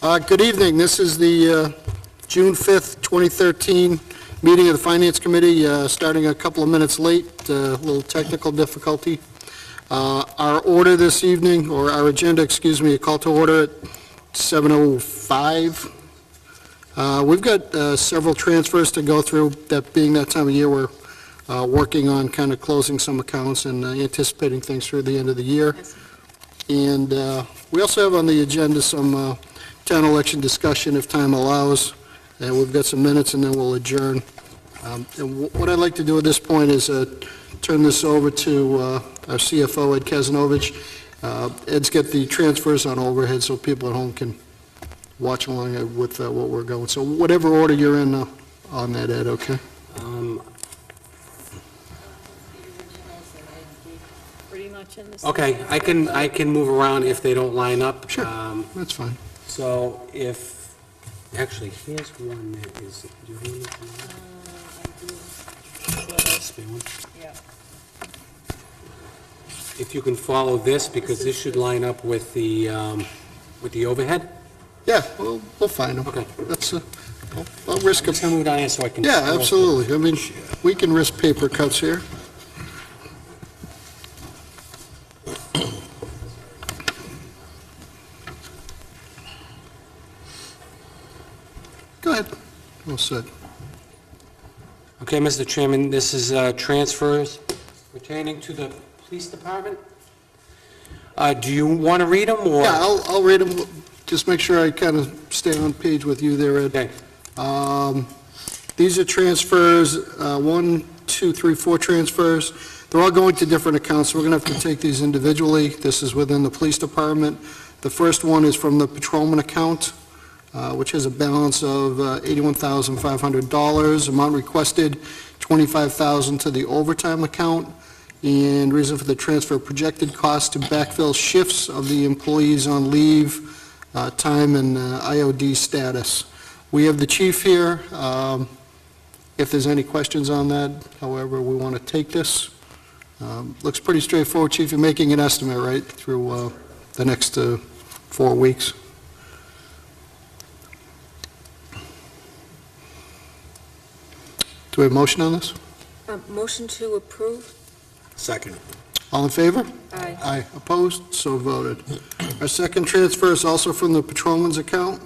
Good evening. This is the June 5th, 2013 meeting of the Finance Committee, starting a couple of minutes late, a little technical difficulty. Our order this evening, or our agenda, excuse me, a call to order at 7:05. We've got several transfers to go through, that being that time of year we're working on kind of closing some accounts and anticipating things through the end of the year. And we also have on the agenda some town election discussion if time allows, and we've got some minutes and then we'll adjourn. And what I'd like to do at this point is turn this over to our CFO, Ed Kazanovich. Ed's got the transfers on overhead so people at home can watch along with what we're going. So whatever order you're in on that, Ed, okay? Pretty much in the Okay, I can move around if they don't line up. Sure, that's fine. So if, actually, here's one that is, do you have one? Spare one? Yeah. If you can follow this, because this should line up with the overhead. Yeah, we'll find them. Okay. That's, I'll risk I'm just a... gonna move down here so I can. Yeah, absolutely. I mean, we can risk paper cuts here. Go ahead. Well said. Okay, Mr. Chairman, this is transfers pertaining to the police department. Do you want to read them, or? Yeah, I'll read them. Just make sure I kind of stay on page with you there, Ed. Okay. These are transfers, 1, 2, 3, 4 transfers. They're all going to different accounts, so we're going to have to take these individually. This is within the police department. The first one is from the patrolman account, which has a balance of $81,500. Amount requested, $25,000 to the overtime account. And reason for the transfer, projected cost to backfill shifts of the employees on leave, time, and IOD status. We have the chief here. If there's any questions on that, however we want to take this. Looks pretty straightforward, Chief. You're making an estimate, right, through the next 4 weeks? Do we have a motion on this? Motion to approve? Second. All in favor? Aye. Aye. Opposed? So voted. Our second transfer is also from the patrolman's account.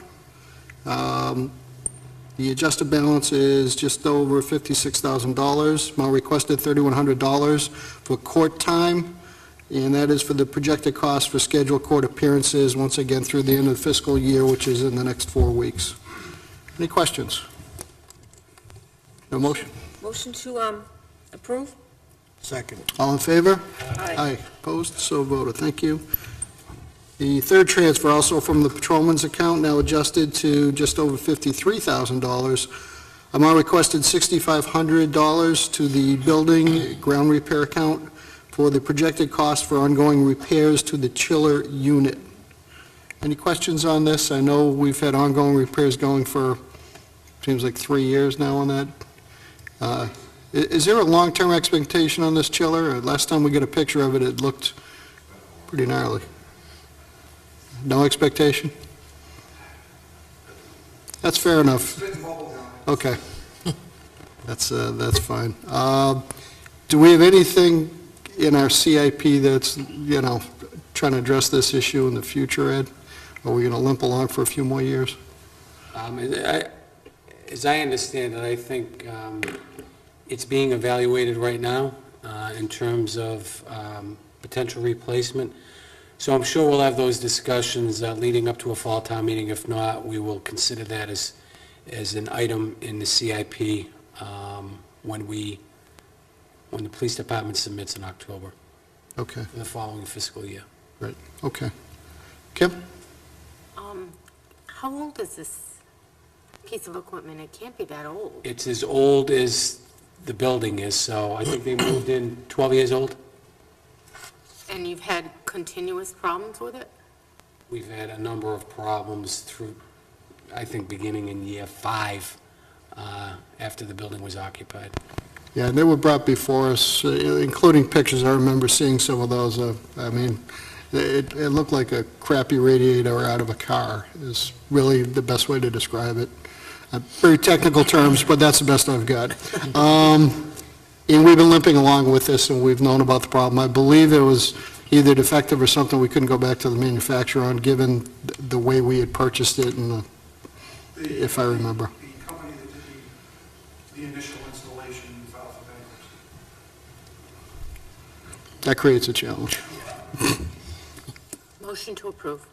The adjusted balance is just over $56,000. Amount requested $3,100 for court time, and that is for the projected cost for scheduled court appearances, once again, through the end of the fiscal year, which is in the next 4 weeks. Any questions? No motion? Motion to approve? Second. All in favor? Aye. Opposed? So voted. Thank you. The third transfer, also from the patrolman's account, now adjusted to just over $53,000. Amount requested $6,500 to the building ground repair account for the projected cost for ongoing repairs to the chiller unit. Any questions on this? I know we've had ongoing repairs going for, seems like 3 years now on that. Is there a long-term expectation on this chiller? Last time we got a picture of it, it looked pretty gnarly. No expectation? That's fair enough. Okay. That's fine. Do we have anything in our CIP that's, trying to address this issue in the future, Ed? Or are we going to limp along for a few more years? As I understand it, I think it's being evaluated right now in terms of potential replacement. So I'm sure we'll have those discussions leading up to a fall town meeting. If not, we will consider that as an item in the CIP when the police department submits in October. Okay, For the following fiscal year. right, okay. Kim? How old is this piece of equipment? It can't be that old. It's as old as the building is, so I think they moved in 12 years old. And you've had continuous problems with it? We've had a number of problems through, I think, beginning in year 5, after the building was occupied. Yeah, and they were brought before us, including pictures. I remember seeing some of those. I mean, It looked like a crappy radiator out of a car, is really the best way to describe it. Very technical terms, but that's the best I've got. And we've been limping along with this, and we've known about the problem. I believe it was either defective or something we couldn't go back to the manufacturer on, given the way we had purchased it, and if I remember. The company that did the initial installation filed for bankruptcy. That creates a challenge. Motion to approve.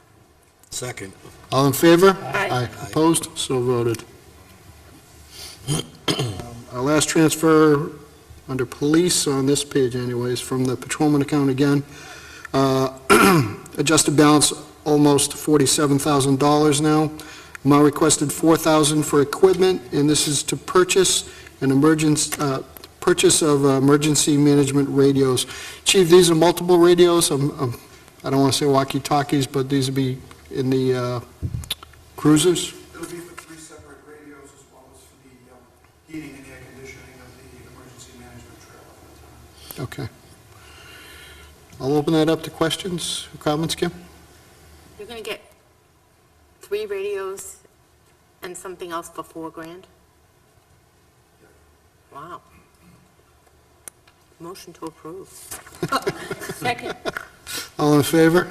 Second. All in favor? Aye. Opposed? So voted. Our last transfer under police, on this page anyways, from the patrolman account again. Adjusted balance almost $47,000 now. Amount requested $4,000 for equipment, and this is to purchase an purchase of emergency management radios. Chief, these are multiple radios. I don't want to say walkie-talkies, but these would be in the cruisers? It'll be for 3 separate radios as well as for the heating and air conditioning of the emergency management trailer for the town. Okay. I'll open that up to questions, comments, Kim? You're going to get 3 radios and something else for $4,000? Wow. Motion to approve. Second. All in favor?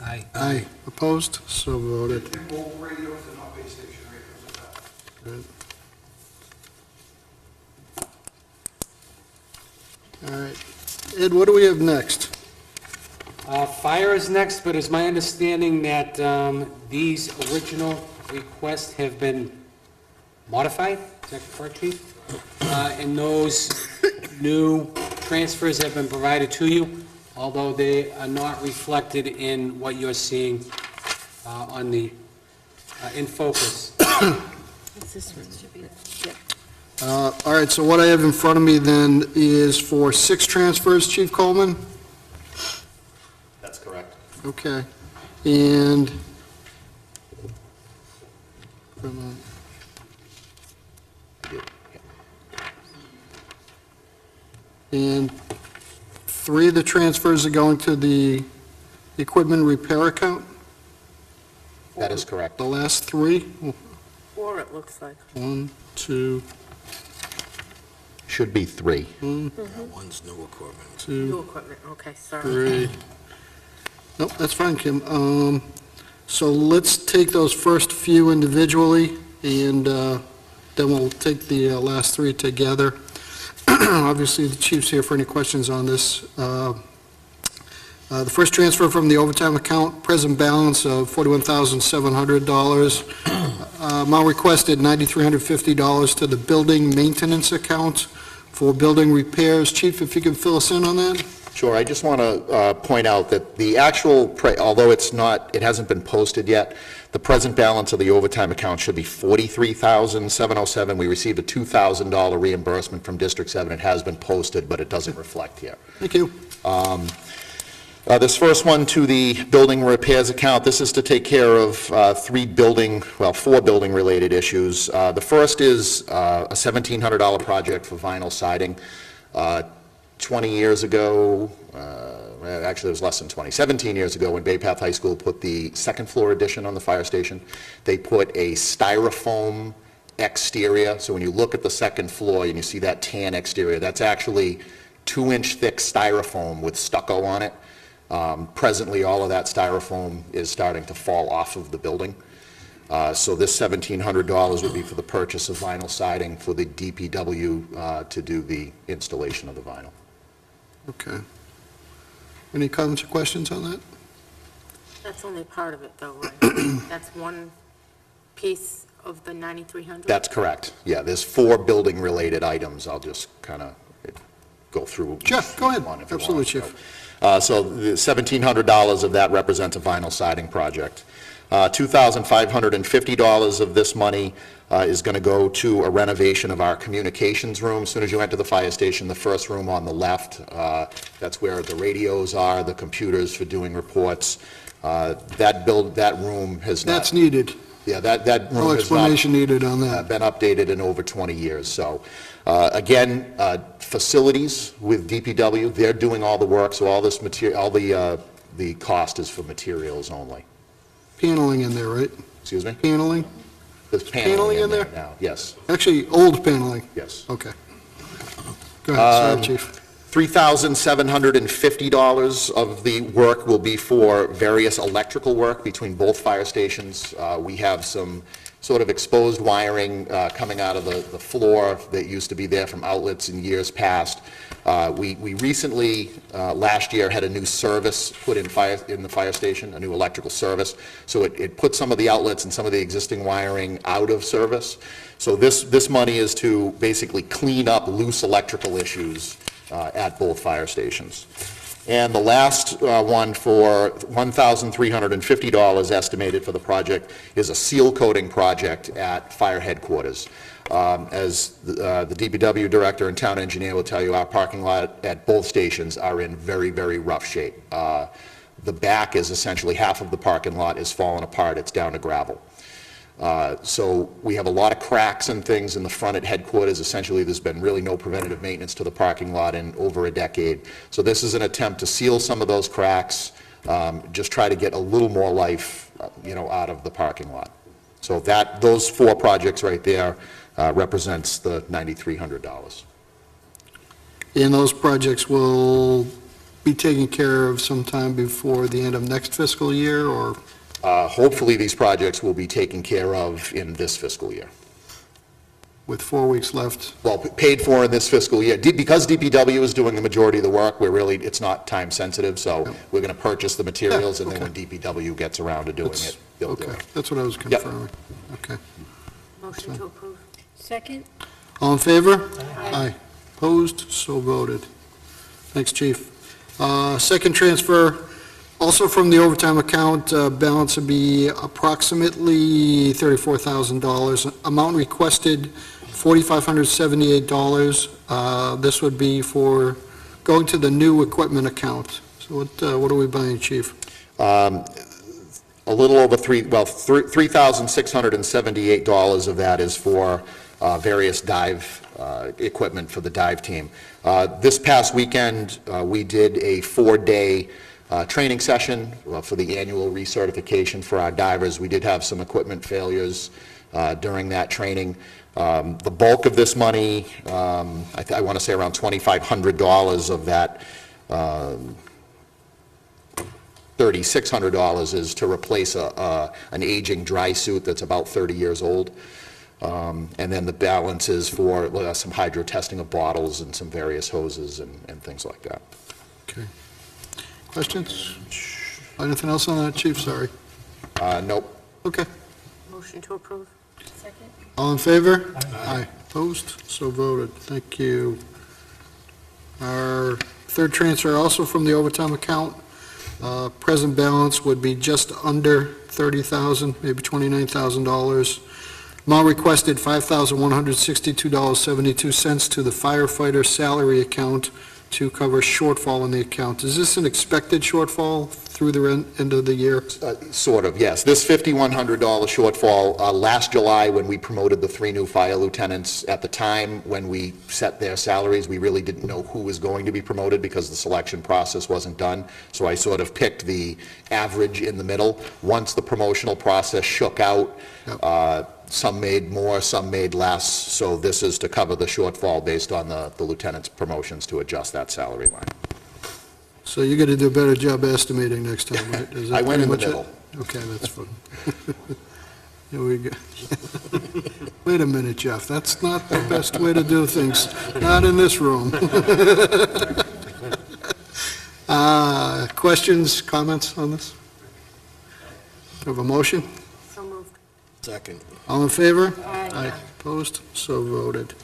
Aye. Aye. Opposed? So voted. They're mobile radios, they're not base station radios at that. Good. All right. Ed, what do we have next? Fire is next, but it's my understanding that these original requests have been modified. Is that correct, Chief? And those new transfers have been provided to you, although they are not reflected in what you're seeing on the, in focus. What's this one? Should be, yep. All right, so what I have in front of me then is for 6 transfers, Chief Coleman? That's correct. Okay. And and 3 of the transfers are going to the equipment repair account? That is correct. The last 3? 4, it looks like. 1, 2, Should be 3. One's new equipment. 2, New equipment, okay, sorry. 3. Nope, that's fine, Kim. So let's take those first few individually, and then we'll take the last 3 together. Obviously, the chief's here for any questions on this. The first transfer from the overtime account, present balance of $41,700. Amount requested $9,350 to the building maintenance account for building repairs. Chief, if you can fill us in on that? Sure, I just want to point out that the actual, although it hasn't been posted yet, the present balance of the overtime account should be $43,707. We received a $2,000 reimbursement from District 7. It has been posted, but it doesn't reflect here. Thank you. This first one to the building repairs account, this is to take care of 4 building-related issues. The first is a $1,700 project for vinyl siding. 20 years ago, actually it was less than 20, 17 years ago, when Bay Path High School put the second-floor addition on the fire station, they put a styrofoam exterior. So when you look at the second floor and you see that tan exterior, that's actually 2-inch thick styrofoam with stucco on it. Presently, all of that styrofoam is starting to fall off of the building. So this $1,700 would be for the purchase of vinyl siding for the DPW to do the installation of the vinyl. Okay. Any comments or questions on that? That's only part of it, though, right? That's one piece of the 9,300? That's correct. Yeah, there's 4 building-related items. I'll just kind of go through. Sure, go ahead. one if you Absolutely, want. Chief. So the $1,700 of that represents a vinyl siding project. $2,550 of this money is going to go to a renovation of our communications room. As soon as you enter the fire station, the first room on the left, that's where the radios are, the computers for doing reports. That room has not... That's needed. Yeah, that room No has explanation not needed on that. been updated in over 20 years. So, facilities with DPW, they're doing all the work, so all this material, all the the cost is for materials only. Paneling in there, right? Excuse me? Paneling? There's Paneling paneling in in there there? now, yes, Actually, old paneling. yes. Okay. Go ahead, sorry, Chief. $3,750 of the work will be for various electrical work between both fire stations. We have some sort of exposed wiring coming out of the floor that used to be there from outlets in years past. We recently, last year, had a new service put in the fire station, a new electrical service. So it put some of the outlets and some of the existing wiring out of service. So this money is to basically clean up loose electrical issues at both fire stations. And the last one for $1,350 estimated for the project is a seal coating project at fire headquarters. As the DPW director and town engineer will tell you, our parking lot at both stations are in very, very rough shape. The back is essentially half of the parking lot is falling apart. It's down to gravel. So we have a lot of cracks and things in the front at headquarters. Essentially, there's been really no preventative maintenance to the parking lot in over a decade. So this is an attempt to seal some of those cracks, just try to get a little more life, out of the parking lot. So those 4 projects right there represents the $9,300. And those projects will be taken care of sometime before the end of next fiscal year, or? Hopefully, these projects will be taken care of in this fiscal year. With 4 weeks left? Well, paid for in this fiscal year. Because DPW is doing the majority of the work, it's not time sensitive, so we're going to purchase the materials, and then when DPW gets around to doing it, they'll do Okay, it. that's what I was confirming. Okay. Motion to approve. Second? All in favor? Aye. Opposed? So voted. Thanks, Chief. Second transfer, also from the overtime account, balance would be approximately $34,000. Amount requested, $4,578. This would be for going to the new equipment account. So what are we buying, Chief? A little over $3,678 of that is for various dive equipment for the dive team. This past weekend, we did a 4-day training session for the annual recertification for our divers. We did have some equipment failures during that training. The bulk of this money, I want to say around $2,500 of that $3,600 is to replace an aging dry suit that's about 30 years old. And then the balance is for some hydro testing of bottles and some various hoses and things like that. Okay. Questions? Anything else on that, Chief? Sorry. Nope. Okay. Motion to approve. Second? All in favor? Aye. Opposed? So voted. Thank you. Our third transfer, also from the overtime account. Present balance would be just under $30,000, maybe $29,000. Amount requested, $5,162.72 to the firefighter salary account to cover shortfall in the account. Is this an expected shortfall through the end of the year? Sort of, yes. This $5,100 shortfall, last July, when we promoted the 3 new fire lieutenants, at the time when we set their salaries, we really didn't know who was going to be promoted because the selection process wasn't done. So I sort of picked the average in the middle. Once the promotional process shook out, some made more, some made less, so this is to cover the shortfall based on the lieutenant's promotions to adjust that salary line. So you're going to do a better job estimating next time, right? Is that I went in the pretty middle. much it? Okay, that's fine. Here we go. Wait a minute, Jeff, that's not the best way to do things, not in this room. Questions, comments on this? Do you have a motion? So moved. Second. All in favor? Aye. Opposed? So voted.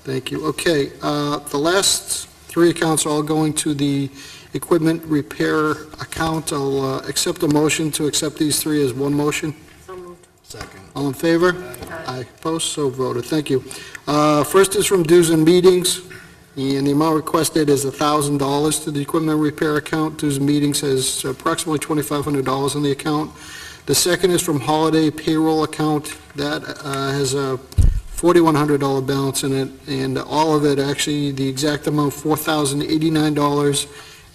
Thank you. Okay, the last 3 accounts are all going to the equipment repair account. I'll accept a motion to accept these 3 as one motion. So moved. Second. All in favor? Aye. Opposed? So voted. Thank you. First is from dues and meetings, and the amount requested is $1,000 to the equipment repair account. Dues and meetings has approximately $2,500 in the account. The second is from holiday payroll account. That has a $4,100 balance in it, and all of it, actually, the exact amount, $4,089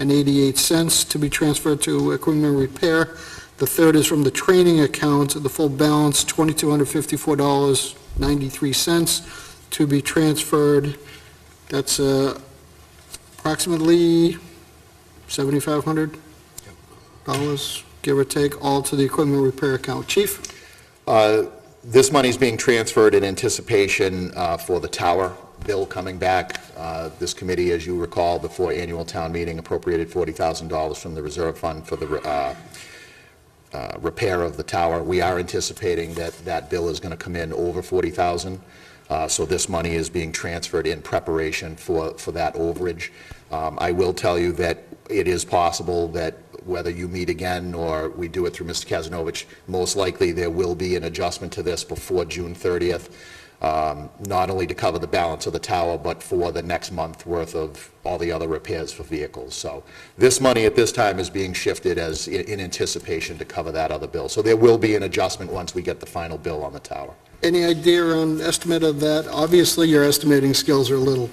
$1,000.88 to be transferred to equipment repair. The third is from the training account, the full balance, $2,254.93 to be transferred. That's approximately $7,500, give or take, all to the equipment repair account. Chief? This money is being transferred in anticipation for the tower bill coming back. This committee, as you recall, before annual town meeting appropriated $40,000 from the reserve fund for the repair of the tower. We are anticipating that that bill is going to come in over $40,000. So this money is being transferred in preparation for that overage. I will tell you that it is possible that whether you meet again or we do it through Mr. Kazanovich, most likely there will be an adjustment to this before June 30th, not only to cover the balance of the tower, but for the next month worth of all the other repairs for vehicles. So this money at this time is being shifted as in anticipation to cover that other bill. So there will be an adjustment once we get the final bill on the tower. Any idea on estimate of that? Obviously, your estimating skills are a little,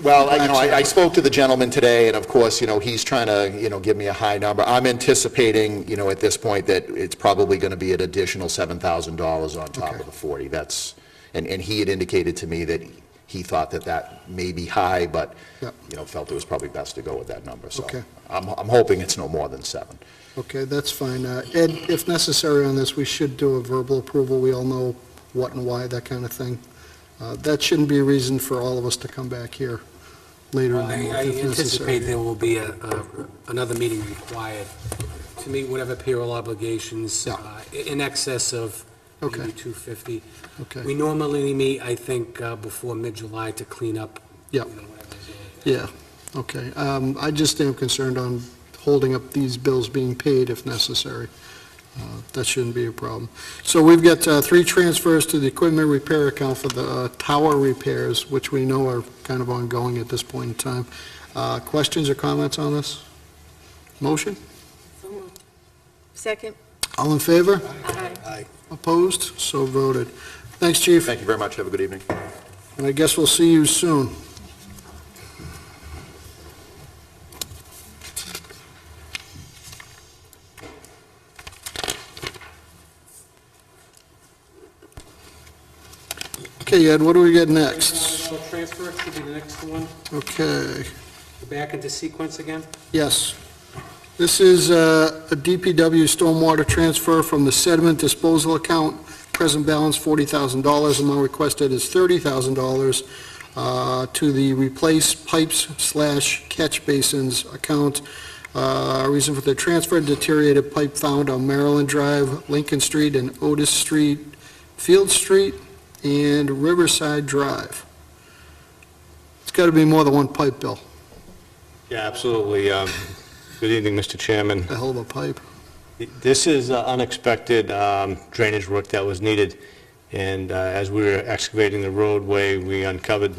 Well, I spoke to the gentleman today, and of course, he's trying to, give me a high number. I'm anticipating, at this point, that it's probably going to be an additional $7,000 on top of the 40. And he had indicated to me that he thought that may be high, but, felt it was probably best to go with that number. So Okay. I'm hoping it's no more than 7. Okay, that's fine. Ed, if necessary on this, we should do a verbal approval. We all know what and why, that kind of thing. That shouldn't be a reason for all of us to come back here later in the month I if anticipate necessary. there will be another meeting required to meet whatever payroll obligations in excess of maybe Okay. $250. Okay, We normally meet, I think, before mid-July to clean up. Yeah. Whatever's yeah, okay. I just am concerned on holding up these bills being paid if necessary. That shouldn't be a problem. So we've got 3 transfers to the equipment repair account for the tower repairs, which we know are kind of ongoing at this point in time. Questions or comments on this? Motion? So moved. Second? All in favor? Aye. Opposed? So voted. Thanks, Chief. Thank you very much. Have a good evening. And I guess we'll see you soon. Okay, Ed, what do we get next? So transfer should be the next one. Okay, Go back into sequence again. yes. This is a DPW stormwater transfer from the sediment disposal account. Present balance $40,000, amount requested is $30,000 to the replace pipes/catch basins account. Reason for the transfer, deteriorated pipe found on Maryland Drive, Lincoln Street, and Otis Street, Field Street, and Riverside Drive. It's got to be more than one pipe, Bill. Yeah, absolutely. Good evening, Mr. Chairman. A hell of a pipe. This is unexpected drainage work that was needed, and as we were excavating the roadway, we uncovered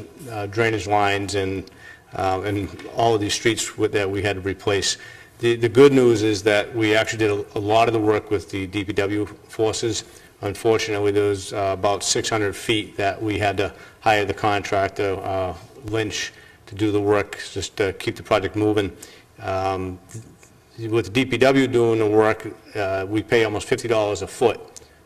drainage lines and all of these streets that we had to replace. The good news is that we actually did a lot of the work with the DPW forces. Unfortunately, there was about 600 feet that we had to hire the contractor, Lynch, to do the work, just to keep the project moving. With the DPW doing the work, we pay almost $50 a foot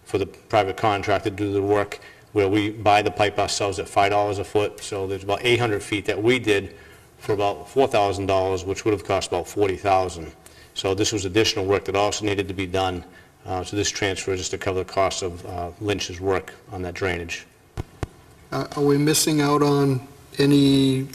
for the private contractor to do the work, where we buy the pipe ourselves at $5 a foot. So there's about 800 feet that we did for about $4,000, which would have cost about $40,000. So this was additional work that also needed to be done. So this transfer is just to cover the cost of Lynch's work on that drainage. Are we missing out on any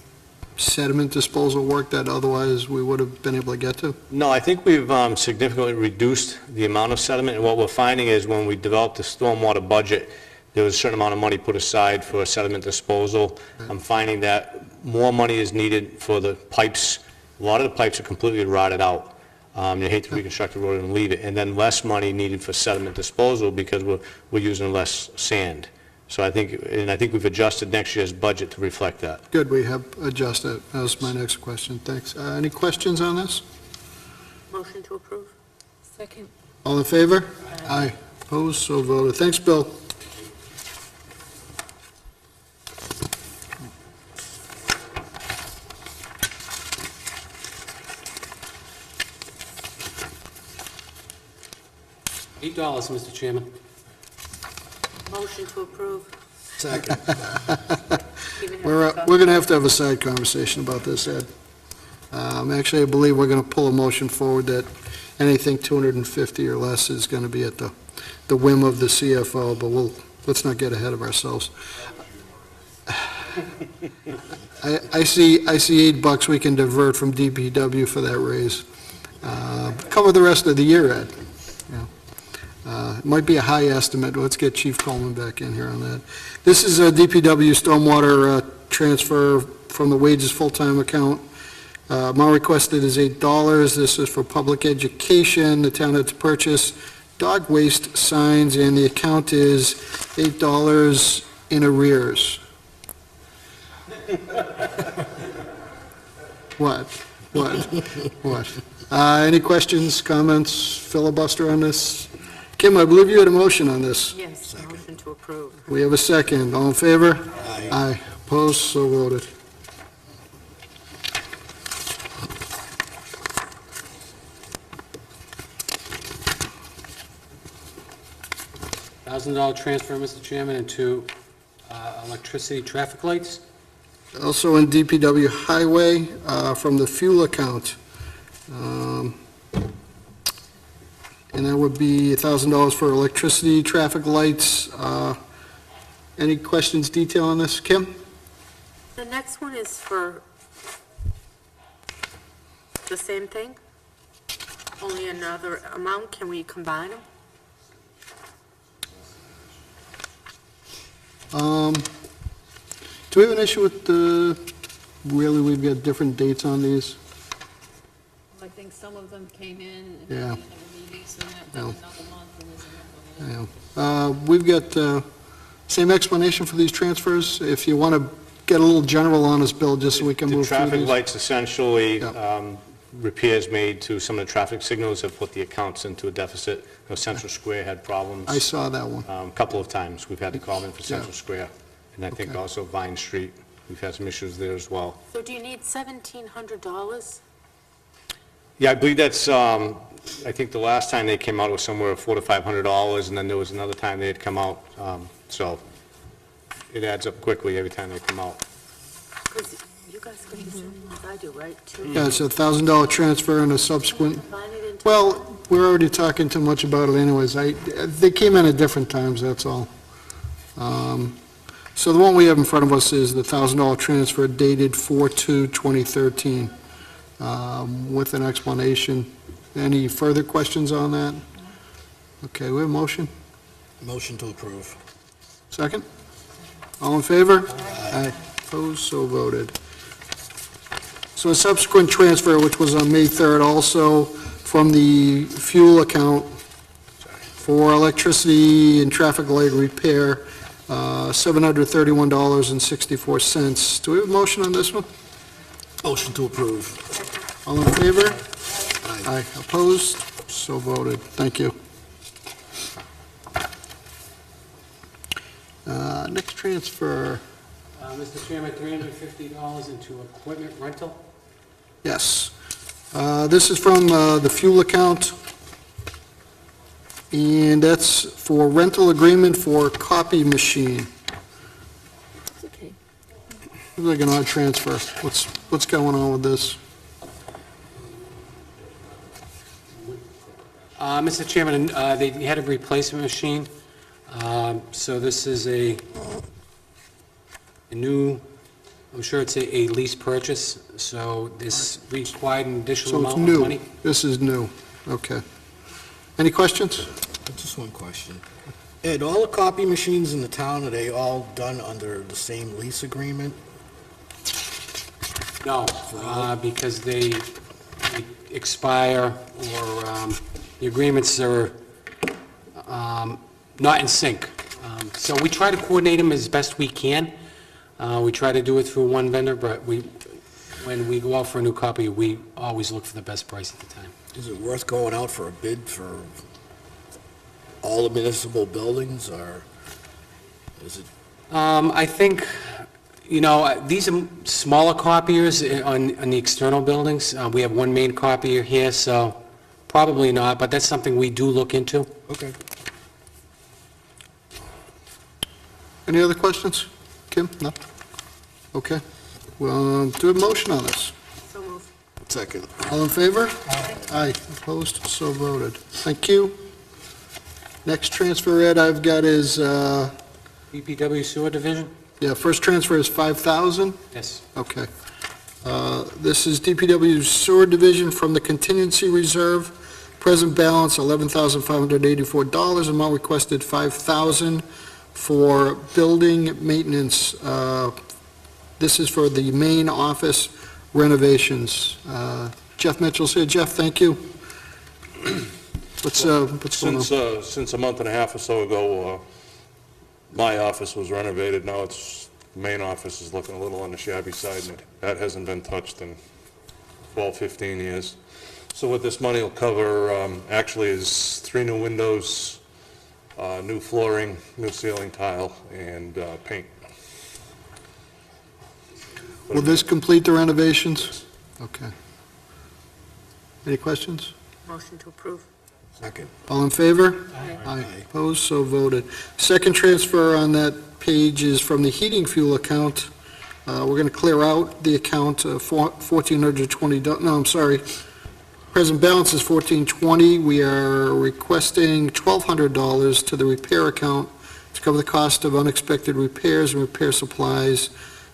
sediment disposal work that otherwise we would have been able to get to? No, I think we've significantly reduced the amount of sediment, and what we're finding is when we developed the stormwater budget, there was a certain amount of money put aside for sediment disposal. I'm finding that more money is needed for the pipes. A lot of the pipes are completely rotted out. You hate to reconstruct the road and leave it, and then less money needed for sediment disposal because we're using less sand. So I think we've adjusted next year's budget to reflect that. Good, we have adjusted. That was my next question. Thanks. Any questions on this? Motion to approve. Second? All in favor? Aye. Opposed? So voted. Thanks, Bill. $8, Mr. Chairman. Motion to approve. Second. Even if We're it's up- going to have a side conversation about this, Ed. Actually, I believe we're going to pull a motion forward that anything 250 or less is going to be at the whim of the CFO, but let's not get ahead of ourselves. I see $8 we can divert from DPW for that raise. Cover the rest of the year, Ed. It might be a high estimate. Let's get Chief Coleman back in here on that. This is a DPW stormwater transfer from the wages full-time account. Amount requested is $8. This is for public education. The town had to purchase dog waste signs, and the account is $8 in arrears. What? Any questions, comments, filibuster on this? Kim, I believe you had a motion on this. Yes, motion to approve. We have a second. All in favor? Aye. Aye. Opposed? So voted. $1,000 transfer, Mr. Chairman, into electricity traffic lights. Also in DPW Highway, from the fuel account. And that would be $1,000 for electricity, traffic lights. Any questions, detail on this, Kim? The next one is for the same thing? Only another amount? Can we combine them? Do we have an issue with really, we've got different dates on these? I think some of them came in and Yeah. then another meeting, so now No. another month and there's another one. Yeah. We've got same explanation for these transfers. If you want to get a little general on us, Bill, just so we can The move through traffic these. lights, essentially, Yeah. repairs made to some of the traffic signals have put the accounts into a deficit. You know, Central Square had problems. I saw that one. A couple of times, we've had to call in for Central Yeah. Square. And I think Okay. also Vine Street, we've had some issues there as well. So do you need $1,700? Yeah, I believe that's, I think the last time they came out, it was somewhere $400 to $500, and then there was another time they had come out, so it adds up quickly every time they come out. Because you guys get the same ones I do, right? Two. Yeah, it's a $1,000 transfer and a subsequent, Combine it into. well, we're already talking too much about it anyways. They came in at different times, that's all. So the one we have in front of us is the $1,000 transfer dated 4/2/2013, with an explanation. Any further questions on that? Okay, we have a motion? Motion to approve. Second? All in favor? Aye. Opposed, so voted. So a subsequent transfer, which was on May 3rd, also from the fuel account for electricity and traffic light repair, $731.64. Do we have a motion on this one? Motion to approve. All in favor? Aye. Aye. Opposed? So voted. Thank you. Next transfer, Mr. Chairman, $350 into equipment rental. yes. This is from the fuel account, and that's for rental agreement for copy machine. It's okay. Looks like an odd transfer. What's going on with this? Mr. Chairman, they had a replacement machine, so this is a new, I'm sure it's a lease purchase, so this required an additional So it's amount of money. new. This is new. Okay. Any questions? Just one question. Ed, all the copy machines in the town, are they all done under the same lease agreement? No, because they expire, or the agreements are not in sync. So we try to coordinate them as best we can. We try to do it through one vendor, but when we go out for a new copy, we always look for the best price at the time. Is it worth going out for a bid for all the municipal buildings, or is it? I think, these are smaller copiers on the external buildings. We have one main copier here, so Probably not, but that's something we do look into. Okay. Any other questions? Kim? No? Okay. Well, do a motion on this. So moved. Second. All in favor? Aye. Opposed? So voted. Thank you. Next transfer, Ed, I've got is, DPW Sewer Division? first transfer is 5,000. Yes. Okay. This is DPW Sewer Division from the contingency reserve. Present balance, $11,584. Amount requested, $5,000 for building maintenance. This is for the main office renovations. Jeff Mitchell's here. Jeff, thank you. What's going on? Since a month and a half or so ago, my office was renovated. Now the main office is looking a little on the shabby side, and that hasn't been touched in 12, 15 years. So what this money will cover actually is 3 new windows, new flooring, new ceiling tile, and paint. Will this complete the renovations? Okay. Any questions? Motion to approve. Second. All in favor? Aye. Opposed, so voted. Second transfer on that page is from the heating fuel account. We're going to clear out the account, $1,420, no, I'm sorry. Present balance is $1,420. We are requesting $1,200 to the repair account to cover the cost of unexpected repairs and repair supplies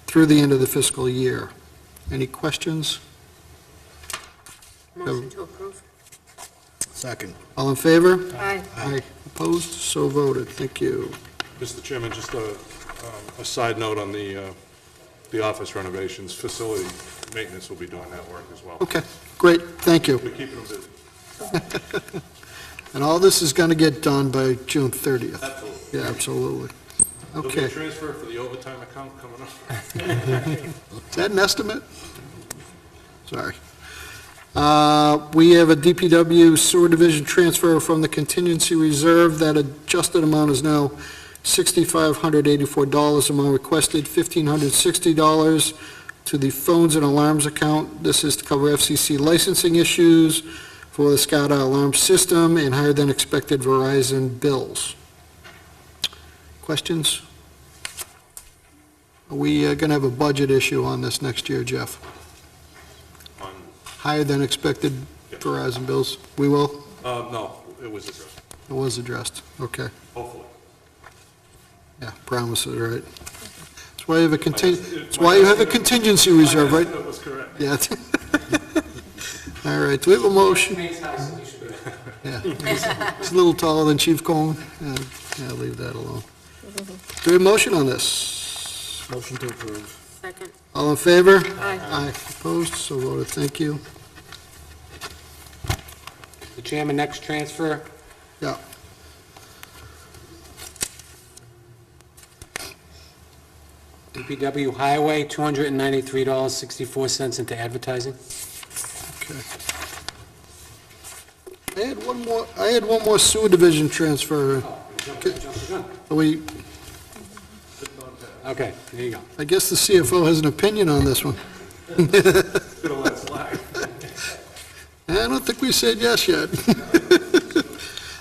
through the end of the fiscal year. Any questions? Motion to approve. Second. All in favor? Aye. Aye. Opposed, so voted. Thank you. Mr. Chairman, just a side note on the office renovations. Facility maintenance will be doing that work as well. Okay, great, thank you. We're keeping them busy. And all this is going to get done by June 30th? Absolutely. Yeah, absolutely. There'll be Okay. a transfer for the overtime account coming up. Is that an estimate? Sorry. We have a DPW Sewer Division transfer from the contingency reserve. That adjusted amount is now $6,584. Amount requested, $1,560 to the phones and alarms account. This is to cover FCC licensing issues for the SCADA alarm system and higher than expected Verizon bills. Questions? Are we going to have a budget issue on this next year, Jeff? On- Higher than expected Yes. Verizon bills? We will? No, it was addressed, It was addressed. Okay. hopefully. Yeah, promises, right? That's why you have a that's why you have a contingency reserve, right? That was correct. Yeah. All right, do we have a motion? Yeah, it's a little taller than Chief Coleman. Yeah, leave that alone. Do we have a motion on this? Motion to approve. Second. All in favor? Aye. Aye. Opposed? So voted. Thank you. The Chairman, next transfer, Yeah. DPW Highway, $293.64 into advertising. Okay. I had one more sewer division transfer. Are we, Okay, there you go. I guess the CFO has an opinion on this one. Gonna let it slide. I don't think we said yes yet.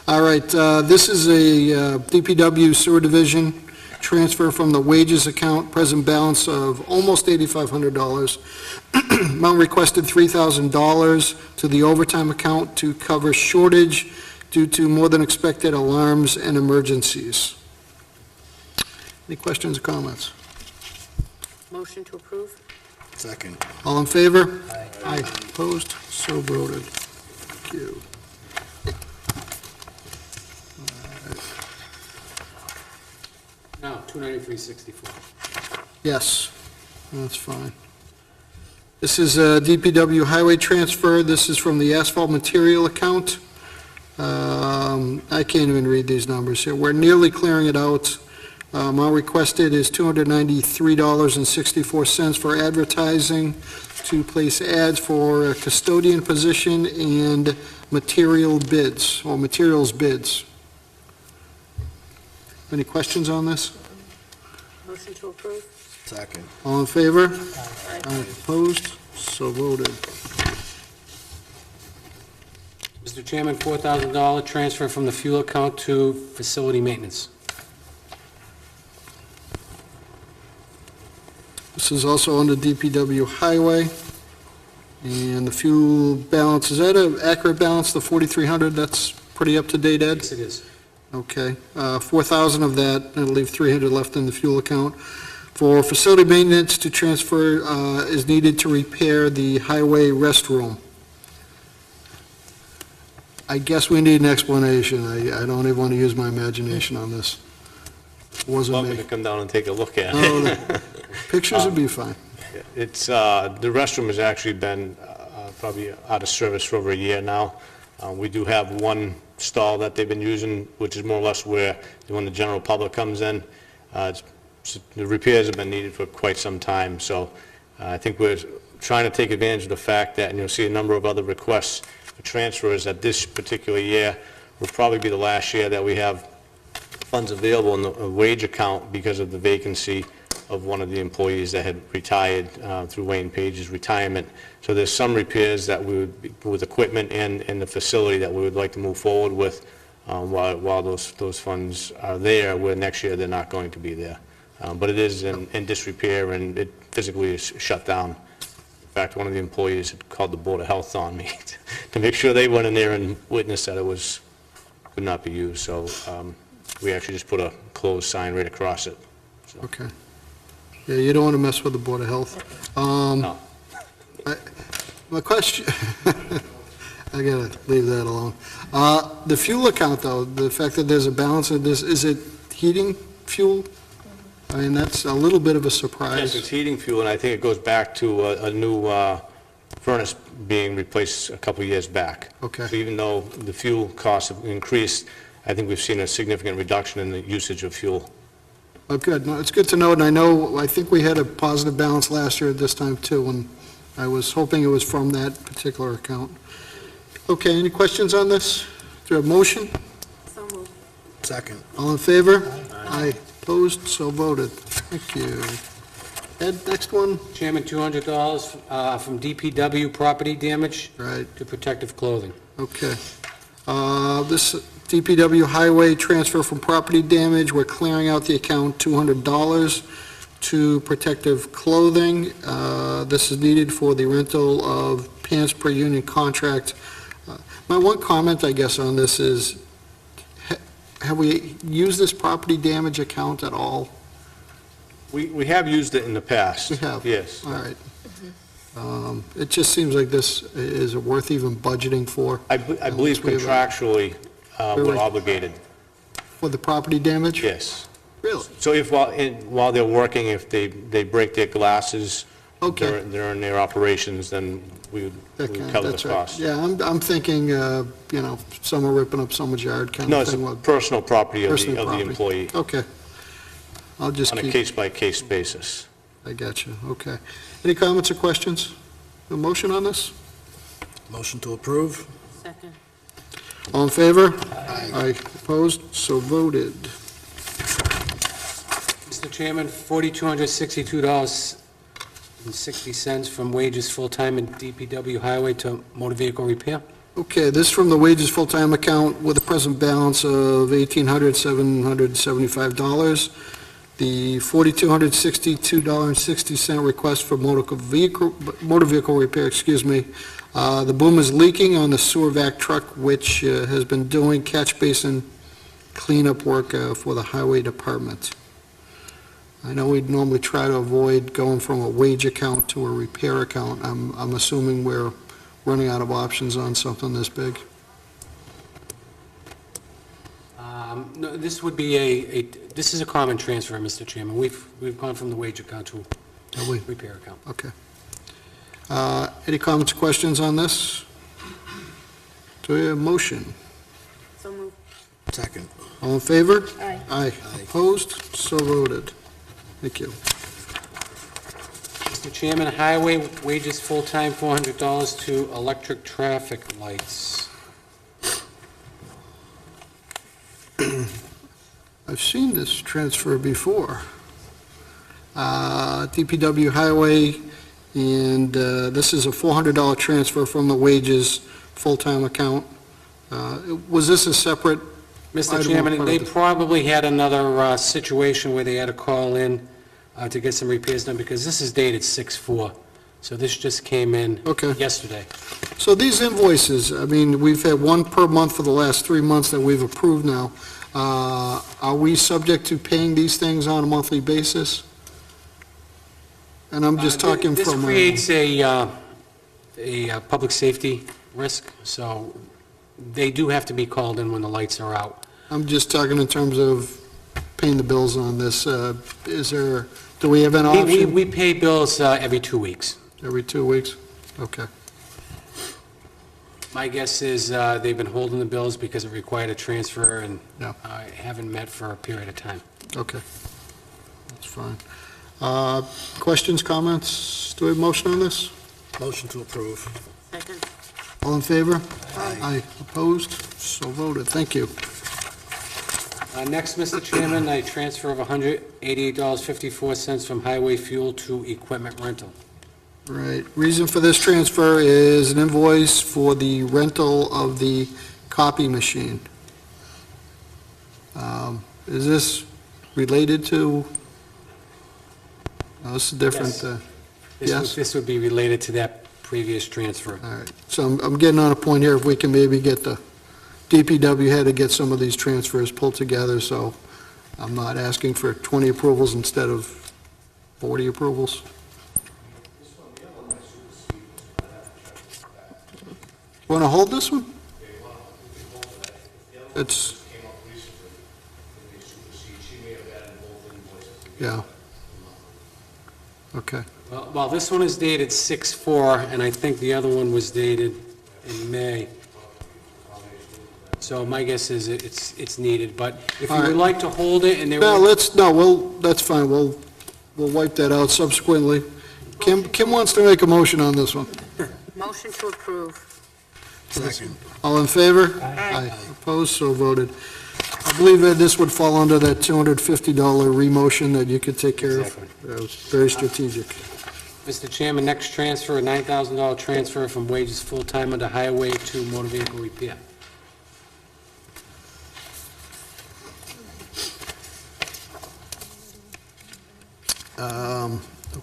All right, this is a DPW sewer division transfer from the wages account, present balance of almost $8,500. Amount requested $3,000 to the overtime account to cover shortage due to more than expected alarms and emergencies. Any questions or comments? Motion to approve. Second. All in favor? Aye. Opposed? So voted. Thank you. No, $293.64. Yes, that's fine. This is a DPW highway transfer. This is from the asphalt material account. I can't even read these numbers here. We're nearly clearing it out. Amount requested is $293.64 for advertising to place ads for a custodian position and materials bids. Any questions on this? Motion to approve. Second. All in favor? Aye. Aye. Opposed? So voted. Mr. Chairman, $4,000 transfer from the fuel account to facility maintenance. This is also under DPW Highway. And the fuel balance, is that an accurate balance, the 4,300? That's pretty up to date, Ed? Yes, it is. Okay. 4,000 of that, and I'll leave 300 left in the fuel account. For facility maintenance to transfer is needed to repair the highway restroom. I guess we need an explanation. I don't even want to use my imagination on this. Wasn't Want me me. to come down and take a look at No, it? no. Pictures would be fine. It's, the restroom has actually been probably out of service for over a year now. We do have one stall that they've been using, which is more or less where, when the general public comes in. The repairs have been needed for quite some time, so I think we're trying to take advantage of the fact that, and you'll see a number of other requests for transfers that this particular year will probably be the last year that we have funds available in the wage account because of the vacancy of one of the employees that had retired through Wayne Page's retirement. So there's some repairs that we would, with equipment and the facility, that we would like to move forward with while those funds are there, where next year they're not going to be there. But it is in disrepair, and it physically is shut down. In fact, one of the employees had called the Board of Health on me to make sure they went in there and witnessed that it could not be used. So we actually just put a closed sign right across it. So, Okay. Yeah, you don't want to mess with the Board of Health. no. My question, I gotta leave that alone. The fuel account, though, the fact that there's a balance in this, is it heating fuel? I mean, that's a little bit of a Yes, surprise. it's heating fuel, and I think it goes back to a new furnace being replaced a couple of years back. Okay. So even though the fuel costs have increased, I think we've seen a significant reduction in the usage of fuel. Oh, good. No, it's good to know, and I think we had a positive balance last year at this time, too, and I was hoping it was from that particular account. Okay, any questions on this? Is there a motion? So moved. Second. All in favor? Aye. Opposed? So voted. Thank you. Ed, next one? Chairman, $200 from DPW property damage Right, to protective clothing. okay. This DPW highway transfer from property damage, we're clearing out the account $200 to protective clothing. This is needed for the rental of pants per union contract. My one comment, I guess, on this is, have we used this property damage account at all? We have used it in the past. We have? Yes. All right. It just seems like this is worth even budgeting for. I believe we have a- contractually, we're obligated, For the property damage? yes. Really? So if while they're working, if they break their glasses Okay. during their operations, then we would cover the That's right. cost. Yeah, I'm thinking, someone ripping up someone's yard kind No, of it's thing. a personal property of Personal the property. employee, Okay. I'll just on a keep, case-by-case basis. I got you, okay. Any comments or questions? A motion on this? Motion to approve? Second. All in favor? Aye. Opposed? So voted. Mr. Chairman, $4,262.60 from wages full-time in DPW highway to motor vehicle repair. Okay, this is from the wages full-time account with a present balance of $1,800,775. The $4,262.60 request for motor vehicle repair, the boom is leaking on the sewer vac truck, which has been doing catch basin cleanup work for the highway department. I know we'd normally try to avoid going from a wage account to a repair account. I'm assuming we're running out of options on something this big. No, this would be this is a common transfer, Mr. Chairman. We've gone from the wage account to Have we? repair account. Okay. Any comments or questions on this? Do we have a motion? So moved. Second. All in favor? Aye. Aye. Opposed? So voted. Thank you. Mr. Chairman, highway wages full-time, $400 to electric traffic lights. I've seen this transfer before. DPW Highway, and this is a $400 transfer from the wages full-time account Was this a separate? Mr. Item Chairman, one. they probably had another situation where they had to call in to get some repairs done, because this is dated 6/4, so this just came in Okay. yesterday. So these invoices, I mean, we've had one per month for the last 3 months that we've approved now. Are we subject to paying these things on a monthly basis? And I'm just talking This from... creates a public safety risk, so they do have to be called in when the lights are out. I'm just talking in terms of paying the bills on this. Is there, do we have an option? We pay bills every 2 weeks. Every 2 weeks? Okay. My guess is they've been holding the bills because it required a transfer and Yeah. haven't met for a period of time. Okay. That's fine. Questions, comments? Do we have a motion on this? Motion to approve. Second. All in favor? Aye. Opposed? So voted. Thank you. Next, Mr. Chairman, a transfer of $188.54 from highway fuel to equipment rental. Right. Reason for this transfer is an invoice for the rental of the copy machine. Is this related to? No, this is different. Yes. Yes? This would be related to that previous transfer. All right. So I'm getting on a point here, if we can maybe get the DPW head to get some of these transfers pulled together, so I'm not asking for 20 approvals instead of 40 approvals. Want to hold this one? It's... Yeah. Okay. Well, this one is dated 6/4, and I think the other one was dated in May. So my guess is it's needed, but if you All would right. like to hold it and there No, were... that's fine, we'll wipe that out subsequently. Kim wants to make a motion on this one. Motion to approve. Second. All in favor? Aye. Opposed, so voted. I believe that this would fall under that $250 remotion that you could take care of. Exactly. That was very strategic. Mr. Chairman, next transfer, a $9,000 transfer from wages full-time under highway to motor vehicle repair.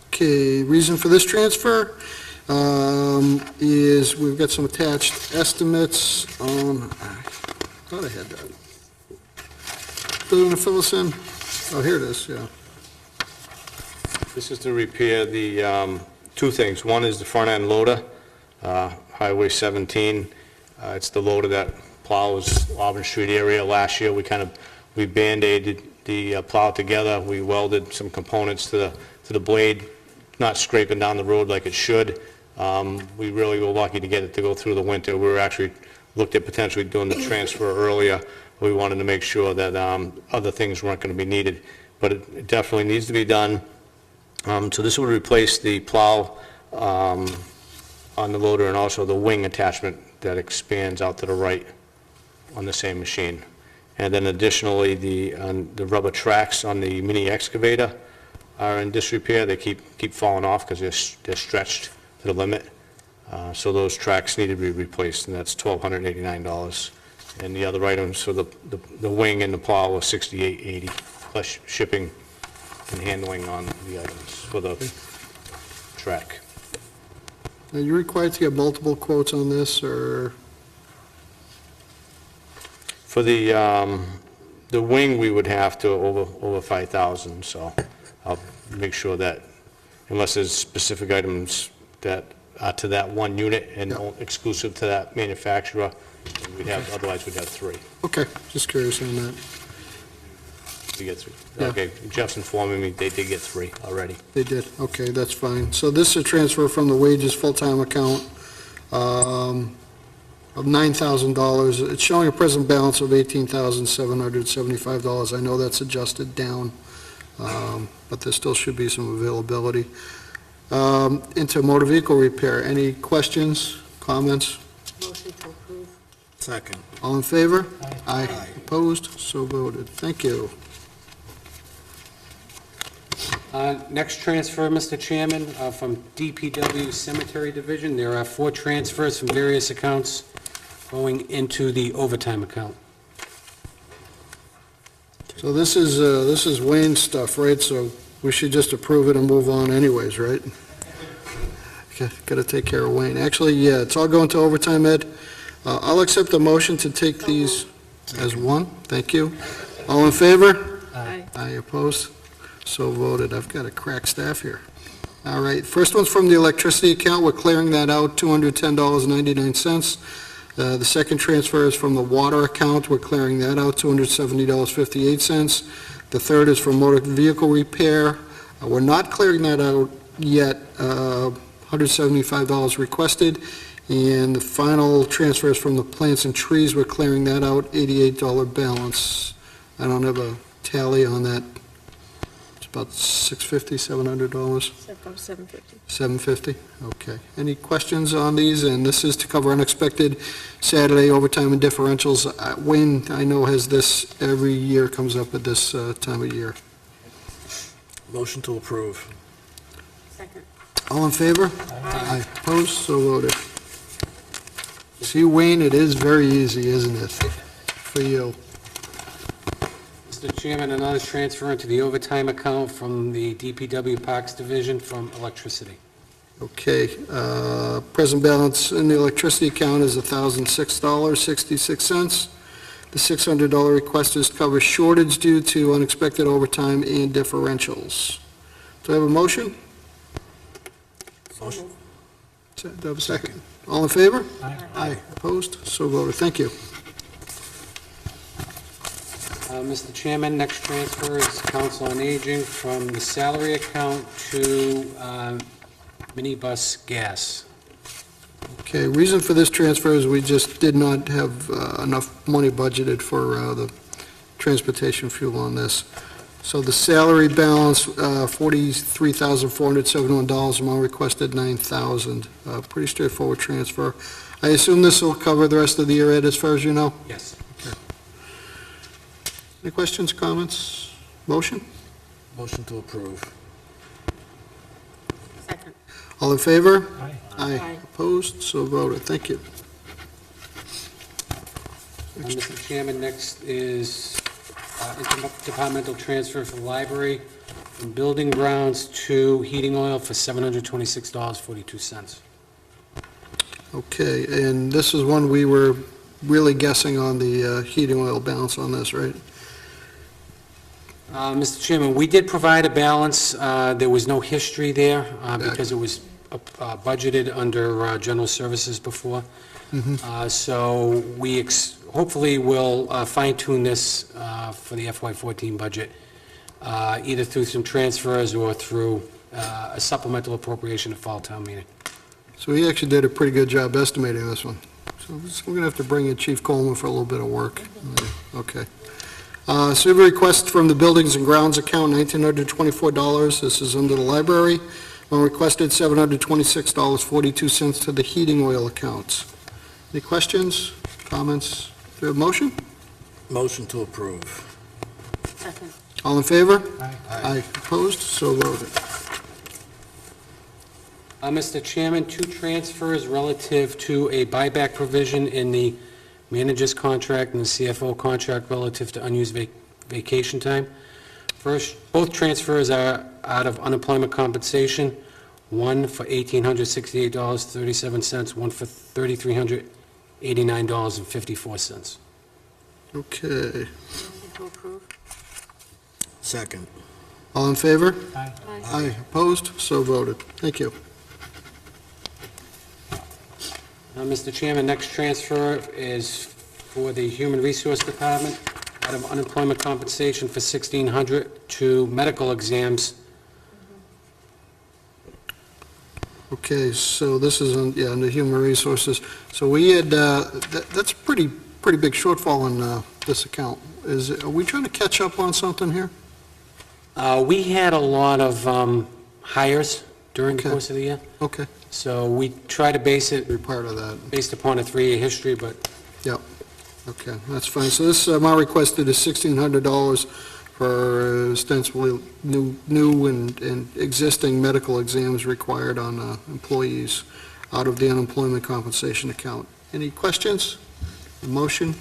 Okay, reason for this transfer is we've got some attached estimates on, I thought I had that. Do you want to fill us in? Oh, here it is, yeah. This is to repair the, two things. One is the front-end loader, Highway 17. It's the loader that plows Auburn Street area. Last year, we Band-Aided the plow together. We welded some components to the blade, not scraping down the road like it should. We really were lucky to get it to go through the winter. We were actually looked at potentially doing the transfer earlier. We wanted to make sure that other things weren't going to be needed, but it definitely needs to be done. So this would replace the plow on the loader and also the wing attachment that expands out to the right on the same machine. And then additionally, the rubber tracks on the mini excavator are in disrepair. They keep falling off because they're stretched to the limit. So those tracks need to be replaced, and that's $1,289. And the other items for the wing and the plow was $68.80, plus shipping and handling on the items for the track. Are you required to get multiple quotes on this, or? For the wing, we would have to over 5,000, so I'll make sure that unless there's specific items that are to that one unit and exclusive to that manufacturer, otherwise we'd have 3 Okay, just curious on that. to get 3. Yeah. Okay, Jeff's informing me they did get 3 already. They did, okay, that's fine. So this is a transfer from the wages full-time account of $9,000. It's showing a present balance of $18,775. I know that's adjusted down, but there still should be some availability. Into motor vehicle repair, any questions, comments? Motion to approve. Second. All in favor? Aye. Opposed? So voted. Thank you. Next transfer, Mr. Chairman, from DPW Cemetery Division. There are 4 transfers from various accounts going into the overtime account. So this is Wayne's stuff, right? So we should just approve it and move on anyways, right? Okay, gotta take care of Wayne. Actually, yeah, it's all going to overtime, Ed. I'll accept the motion to take these as one. Thank you. All in favor? Aye. Aye, opposed? So voted. I've got a crack staff here. All right, first one's from the electricity account. We're clearing that out, $210.99. The second transfer is from the water account. We're clearing that out, $270.58. The third is from motor vehicle repair. We're not clearing that out yet, $175 requested. And the final transfer is from the plants and trees. We're clearing that out, $88 balance. I don't have a tally on that. It's about $650, $700? $750. $750? Okay. Any questions on these? And this is to cover unexpected Saturday overtime and differentials. Wayne, I know, has this every year, comes up at this time of year. Motion to approve. Second. All in favor? Aye. Opposed? So voted. See, Wayne, it is very easy, isn't it, for you? Mr. Chairman, another transfer into the overtime account from the DPW Parks Division from electricity. Okay, present balance in the electricity account is $1,006.66. The $600 request is to cover shortage due to unexpected overtime and differentials. Do I have a motion? Motion. Do I have a second? All in favor? Aye. Opposed? So voted. Thank you. Mr. Chairman, next transfer is Council on Aging from the salary account to minibus gas. Okay, reason for this transfer is we just did not have enough money budgeted for the transportation fuel on this. So the salary balance, $43,471, amount requested $9,000. Pretty straightforward transfer. I assume this will cover the rest of the year, Ed, as far as you know? Yes. Any questions, comments? Motion? Motion to approve. Second. All in favor? Aye. Opposed? So voted. Thank you. Mr. Chairman, next is interdepartmental transfer for library from building grounds to heating oil for $726.42. Okay, and this is one we were really guessing on the heating oil balance on this, right? Mr. Chairman, we did provide a balance. There was no history there because it was budgeted under general services before. So we hopefully will fine-tune this for the FY14 budget, either through some transfers or through a supplemental appropriation at fall town meeting. So he actually did a pretty good job estimating this one. So we're going to have to bring in Chief Coleman for a little bit of work. Okay. So we have a request from the Buildings and Grounds account, $1,924. This is under the library. Requested $726.42 to the heating oil accounts. Any questions, comments? Do we have a motion? Motion to approve. Second. All in favor? Aye. Opposed? So voted. Mr. Chairman, two transfers relative to a buyback provision in the manager's contract and the CFO contract relative to unused vacation time. First, both transfers are out of unemployment compensation, one for $1,868.37, one for $3,389.54. Okay. Motion to approve. Second. All in favor? Aye. Aye. Opposed? So voted. Thank you. Mr. Chairman, next transfer is for the Human Resource Department out of unemployment compensation for $1,600 to medical exams. Okay, so this is, under Human Resources. So we had, that's a pretty big shortfall in this account. Are we trying to catch up on something here? We had a lot of hires during the Okay. course of the year, Okay, so we try to base it be part of that. based upon a three-year history, but Yep. Okay, that's fine. So this amount requested is $1,600 for ostensibly new and existing medical exams required on employees out of the unemployment compensation account. Any questions? A motion?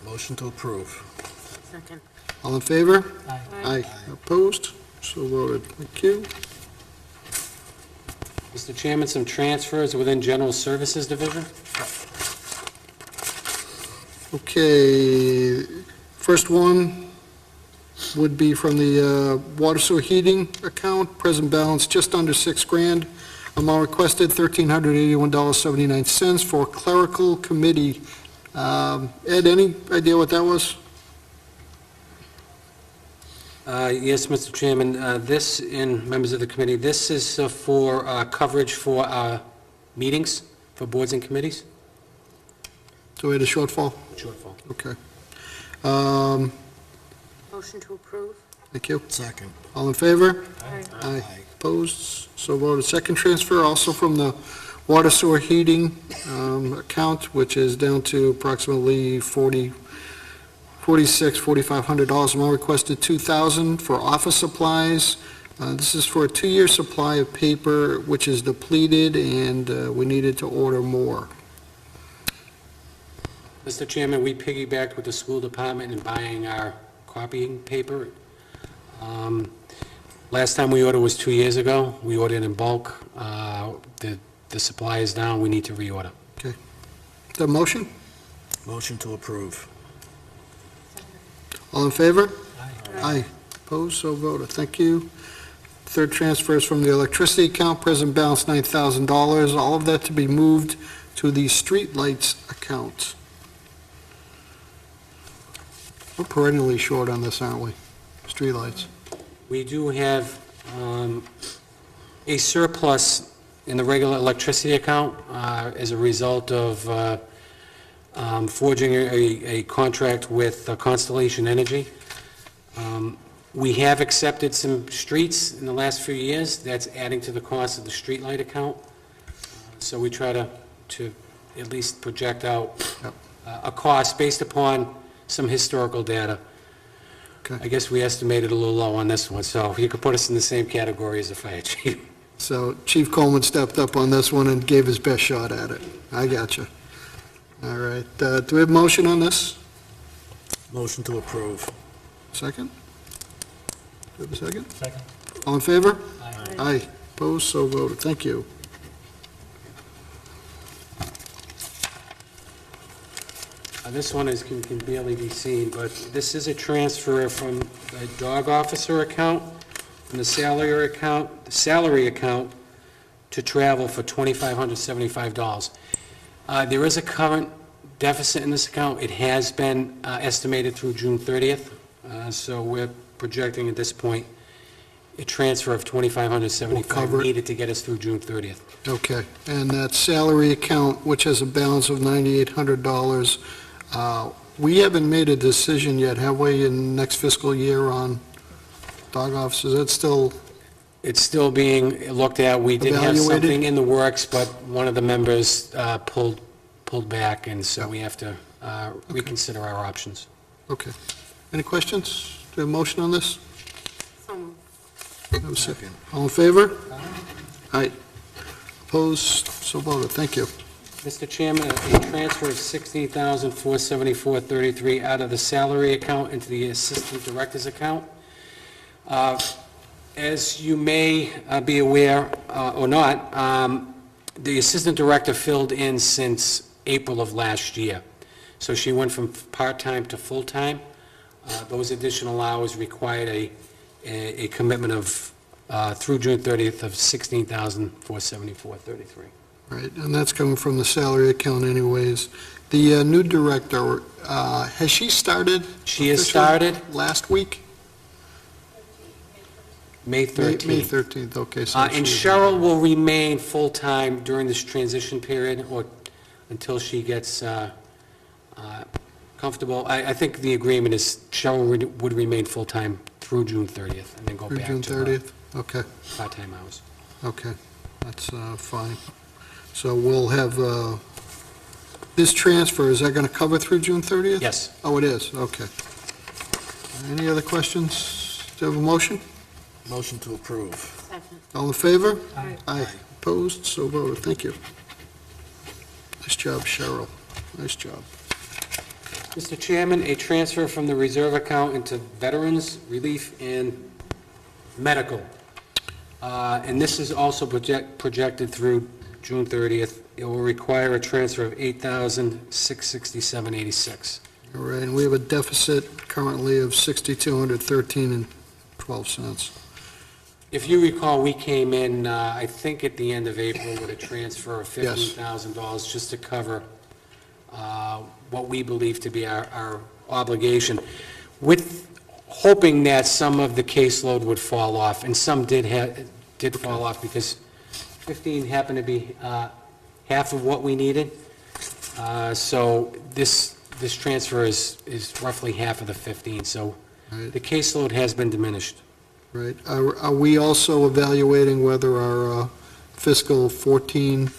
Motion to approve. Second. All in favor? Aye. Opposed? So voted. Thank you. Mr. Chairman, some transfers within General Services Division. Okay, first one would be from the water sewer heating account, present balance just under $6,000. Amount requested $1,381.79 for clerical committee. Ed, any idea what that was? Yes, Mr. Chairman, this, and members of the committee, this is for coverage for meetings, for boards and committees. So we had a shortfall? Shortfall. Okay. Motion to approve? Thank you. Second. All in favor? Aye. Opposed? So voted. Second transfer, also from the water sewer heating account, which is down to approximately $4,500. Amount requested $2,000 for office supplies. This is for a 2-year supply of paper, which is depleted, and we needed to order more. Mr. Chairman, we piggybacked with the school department in buying our copying paper. Last time we ordered was 2 years ago. We ordered in bulk. The supply is down. We need to reorder. Is that a motion? Motion to approve. All in favor? Aye. Opposed? So voted. Thank you. Third transfer is from the electricity account, present balance $9,000. All of that to be moved to the streetlights account. We're perennially short on this, aren't we? Streetlights. We do have a surplus in the regular electricity account as a result of forging a contract with Constellation Energy. We have accepted some streets in the last few years. That's adding to the cost of the streetlight account. So we try to at least project out a cost based upon some historical data. Okay. I guess we estimated a little low on this one, so you could put us in the same category as the fire chief. So Chief Coleman stepped up on this one and gave his best shot at it. I got you. All right. Do we have a motion on this? Motion to approve. Second? Do we have a second? Second. All in favor? Aye. Opposed? So voted. Thank you. This one can barely be seen, but this is a transfer from the dog officer account, from the salary account to travel for $2,575. There is a current deficit in this account. It has been estimated through June 30th, so we're projecting at this point a transfer of We'll cover $2,575 it. needed to get us through June 30th. Okay. And that salary account, which has a balance of $9,800, we haven't made a decision yet, have we, in next fiscal year on dog officers? That's still, It's still being looked at. We did have Evaluated? something in the works, but one of the members pulled back, and so we have to reconsider our options. okay. Any questions? Do we have a motion on this? So moved. Have a second. All in favor? Aye. Opposed? So voted. Thank you. Mr. Chairman, a transfer of $16,474.33 out of the salary account into the assistant director's account. As you may be aware, or not, the assistant director filled in since April of last year. So she went from part-time to full-time. Those additional hours required a commitment of, through June 30th, of $16,474.33. Right, and that's coming from the salary account anyways. The new director, has she started? She has officially started last week? May 13th. May 13th, okay. So And she- Cheryl will remain full-time during this transition period, or until she gets comfortable. I think the agreement is Cheryl would remain full-time through June 30th, and then go Through back June to her 30th? Okay, part-time hours. okay, that's fine. So we'll have, this transfer, is that going to cover through June 30th? Yes. Oh, it is, okay. Any other questions? Do you have a motion? Motion to approve. Second. All in favor? Aye. Aye. Opposed? So voted. Thank you. Nice job, Cheryl. Nice job. Mr. Chairman, a transfer from the reserve account into Veterans Relief and Medical. And this is also projected through June 30th. It will require a transfer of $8,667.86. All right, and we have a deficit currently of $6,213.12. If you recall, we came in, I think at the end of April, with a transfer of Yes. $15,000 just to cover what we believe to be our obligation, with hoping that some of the caseload would fall off, and some did fall off, because 15 happened to be half of what we needed. So this transfer is roughly half of the 15, so Right. the caseload has been diminished. Right. Are we also evaluating whether our fiscal 14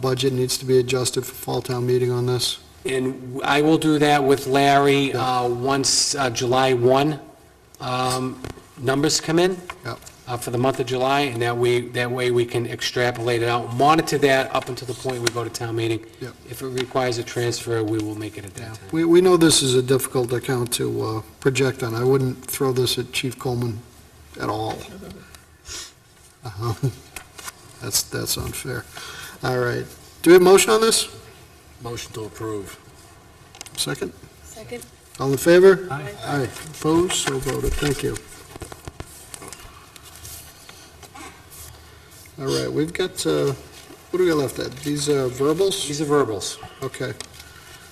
budget needs to be adjusted for fall town meeting on this? And I will do that with Larry once July 1 numbers come in Yep. for the month of July, and that way we can extrapolate it out, monitor that up until the point we go to town meeting. Yep. If it requires a transfer, we will make it at that time. We know this is a difficult account to project on. I wouldn't throw this at Chief Coleman at all. That's unfair. All right. Do we have a motion on this? Motion to approve. Second? Second? All in favor? Aye. Opposed? So voted. Thank you. All right, we've got, what do we got left at? These verbals? These are verbals. Okay.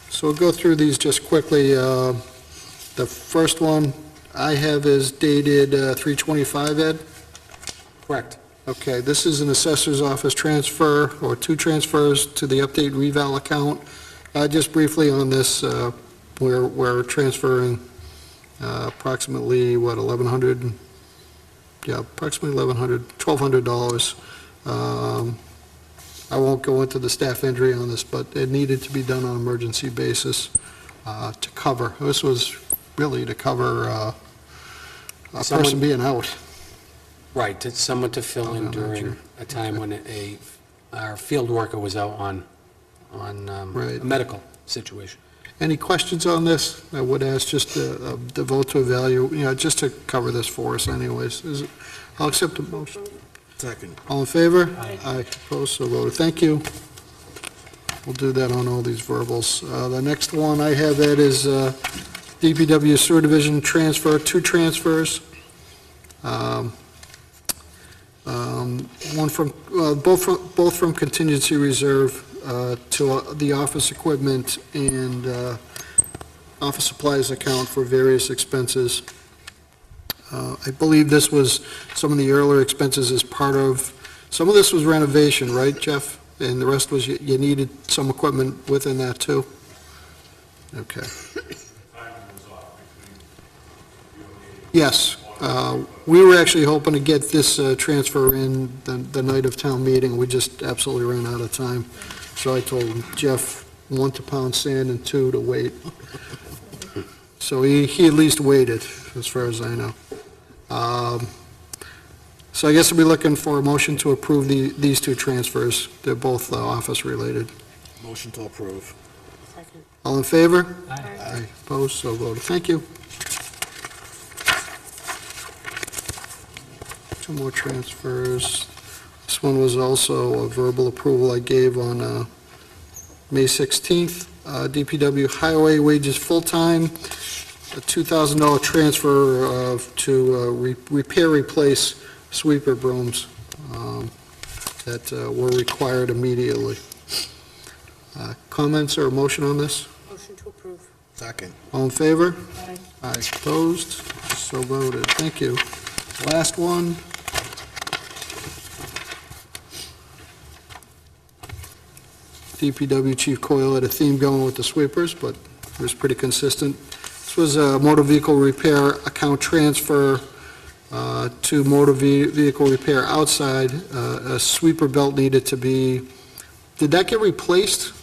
So we'll go through these just quickly. The first one I have is dated 3/25, Ed? Correct. Okay, this is an assessor's office transfer, or two transfers to the update reval account. Just briefly on this, we're transferring approximately, what, $1,100? Yeah, approximately $1,200. I won't go into the staff injury on this, but it needed to be done on an emergency basis to cover. This was really to cover a Someone- person being out. Right, to someone to fill in Oh, during sure. a time when our field worker was out on Right. a medical situation. Any questions on this? I would ask just the vote to evaluate, just to cover this for us anyways. I'll accept the motion. Second. All in favor? Aye. Opposed, so voted. Thank you. We'll do that on all these verbals. The next one I have, Ed, is DPW Sewer Division transfer, two transfers. One from, both from contingency reserve to the office equipment and office supplies account for various expenses. I believe this was some of the earlier expenses as part of, some of this was renovation, right, Jeff? And the rest was, you needed some equipment within that, too? Okay. Yes. We were actually hoping to get this transfer in the night of town meeting. We just absolutely ran out of time. So I told Jeff, one, to pound sand, and two, to wait. So he at least waited, as far as I know. So I guess we'll be looking for a motion to approve these two transfers. They're both office-related. Motion to approve. Second. All in favor? Aye. Opposed, so voted. Thank you. Two more transfers. This one was also a verbal approval I gave on May 16th. DPW highway wages full-time, a $2,000 transfer to repair, replace sweeper brooms that were required immediately. Comments or a motion on this? Motion to approve. Second. All in favor? Aye. Aye. Opposed? So voted. Thank you. Last one. DPW Chief Coyle had a theme going with the sweepers, but it was pretty consistent. This was a motor vehicle repair account transfer to motor vehicle repair outside. A sweeper belt needed to be, did that get replaced?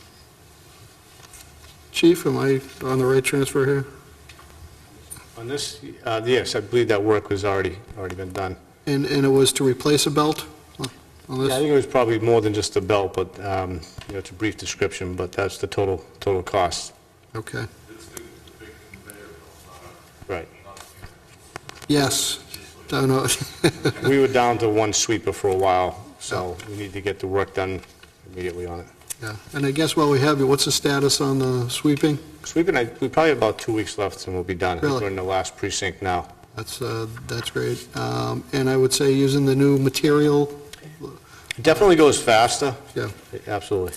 Chief, am I on the right transfer here? On this, yes, I believe that work was already been done. And it was to replace a belt? Yeah, I Unless, think it was probably more than just the belt, but, it's a brief description, but that's the total cost. okay. Right. Yes, don't know. We were down to one sweeper for a while, so we need to get the work done immediately on it. Yeah, and I guess while we have you, what's the status on the sweeping? Sweeping, we probably have about 2 weeks left and we'll be done. I think Really? we're in the last precinct now. That's great. And I would say using the new material, It definitely goes faster. yeah, Absolutely.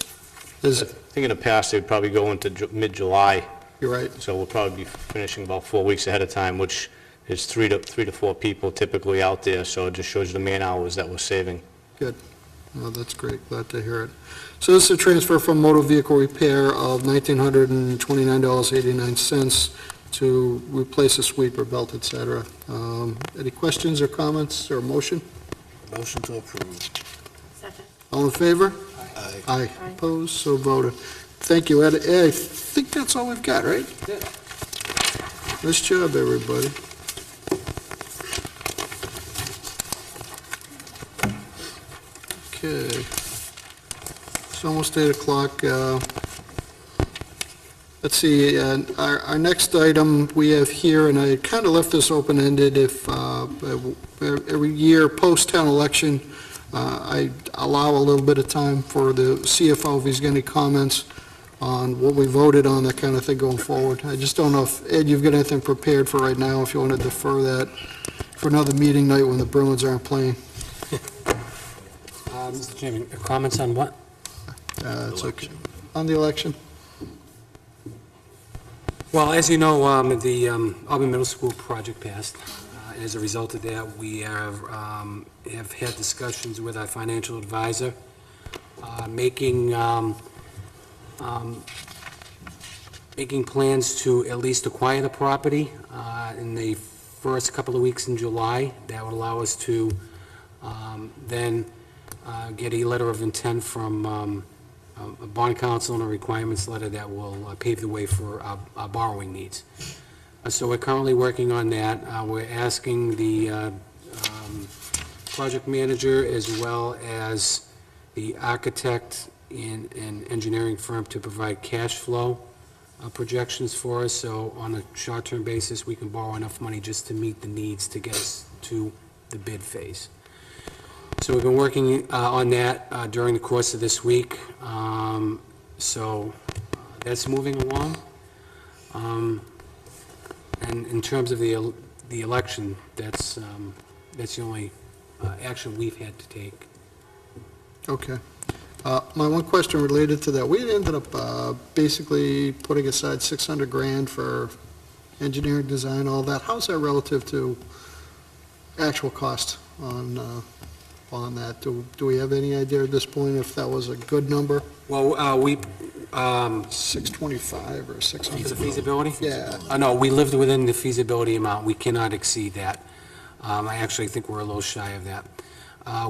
is, I think in the past, they'd probably go into mid-July, you're right, so we'll probably be finishing about 4 weeks ahead of time, which is three to four people typically out there, so it just shows you the man hours that we're saving. good. Oh, that's great, glad to hear it. So this is a transfer from motor vehicle repair of $1,929.89 to replace a sweeper, belt, et cetera. Any questions or comments or motion? Motion to approve. Second. All in favor? Aye. Aye. Opposed, so voted. Thank you, Ed. Ed, I think that's all we've got, right? Nice job, everybody. Okay. It's almost 8 o'clock. Let's see, our next item we have here, and I kind of left this open-ended, if every year post-town election, I allow a little bit of time for the CFO if he's got any comments on what we voted on, that kind of thing going forward. I just don't know if, Ed, you've got anything prepared for right now, if you want to defer that for another meeting night when the Bruins aren't playing. Mr. Chairman, comments on what? It's okay. On the election? Well, as you know, the Auburn Middle School project passed. As a result of that, we have had discussions with our financial advisor, making plans to at least acquire the property in the first couple of weeks in July. That would allow us to then get a letter of intent from a bond council and a requirements letter that will pave the way for our borrowing needs. So we're currently working on that. We're asking the project manager as well as the architect and engineering firm to provide cash flow projections for us, so on a short-term basis, we can borrow enough money just to meet the needs to get us to the bid phase. So we've been working on that during the course of this week. So that's moving along. And in terms of the election, that's the only action we've had to take. Okay. My one question related to that, we ended up basically putting aside 600 grand for engineering, design, all that. How's that relative to actual cost on that? Do we have any idea at this point if that was a good number? Well, we, 625 or 600? is it feasibility? Yeah. No, we lived within the feasibility amount. We cannot exceed that. I actually think we're a little shy of that.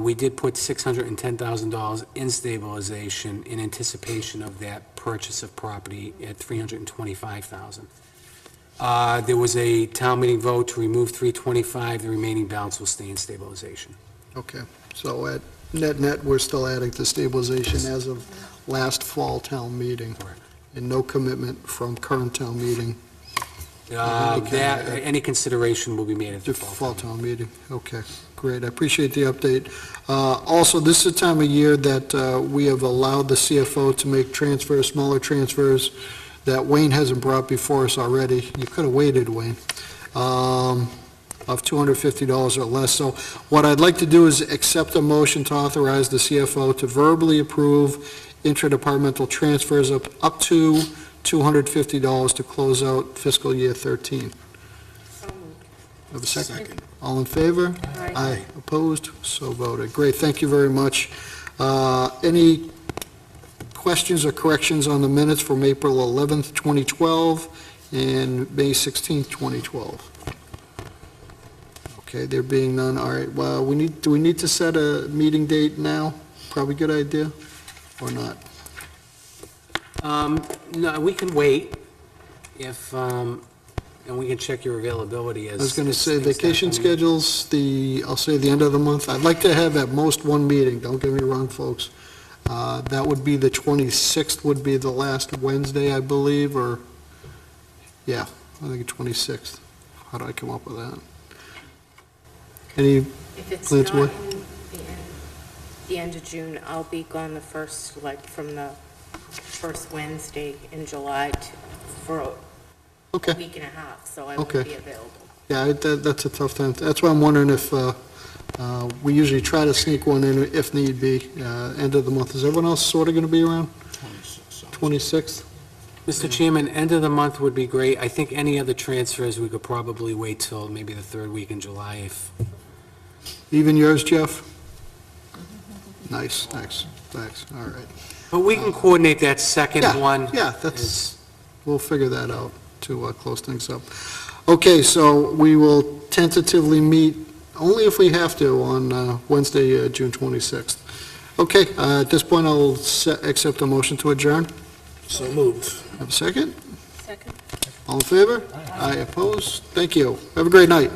We did put $610,000 in stabilization in anticipation of that purchase of property at $325,000. There was a town meeting vote to remove $325,000. The remaining balance will stay in stabilization. Okay. So at net, we're still adding to stabilization as of last fall town meeting. Correct. And no commitment from current town meeting. Any consideration will be made at the The fall fall. town meeting, okay, great, I appreciate the update. Also, this is the time of year that we have allowed the CFO to make transfers, smaller transfers, that Wayne hasn't brought before us already. You could have waited, Wayne, of $250 or less. So what I'd like to do is accept a motion to authorize the CFO to verbally approve intradepartmental transfers of up to $250 to close out fiscal year 13. Have a second? Second. All in favor? Aye. Opposed? So voted. Great, thank you very much. Any questions or corrections on the minutes from April 11th, 2012 and May 16th, 2012? Okay, there being none, all right, well, do we need to set a meeting date now? Probably a good idea, or not? No, we can wait if and we can check your availability as... I was going to as say, things start vacation coming in. schedules, I'll say the end of the month. I'd like to have at most one meeting, don't get me wrong, folks. That would be the 26th would be the last Wednesday, I believe, or, yeah, I think 26th. How do I come up with that? Any, If it's Lance, not what? in the end of June, I'll be gone the first, like, from the first Wednesday in July for a okay, week and a half, so I Okay. won't be available. yeah, that's a tough time. That's why I'm wondering if, we usually try to sneak one in if need be, end of the month. Is everyone else sort of going to be around? 26th? Mr. Chairman, end of the month would be great. I think any other transfers, we could probably wait till maybe the third week in July if... Even yours, Jeff? Nice, thanks, all right. But we can coordinate that second Yeah, one. yeah, we'll figure that out to close things up. Okay, so we will tentatively meet, only if we have to, on Wednesday, June 26th. Okay, at this point, I'll accept a motion to adjourn. So moved. Have a second? Second. All in favor? Aye, opposed? Thank you. Have a great night.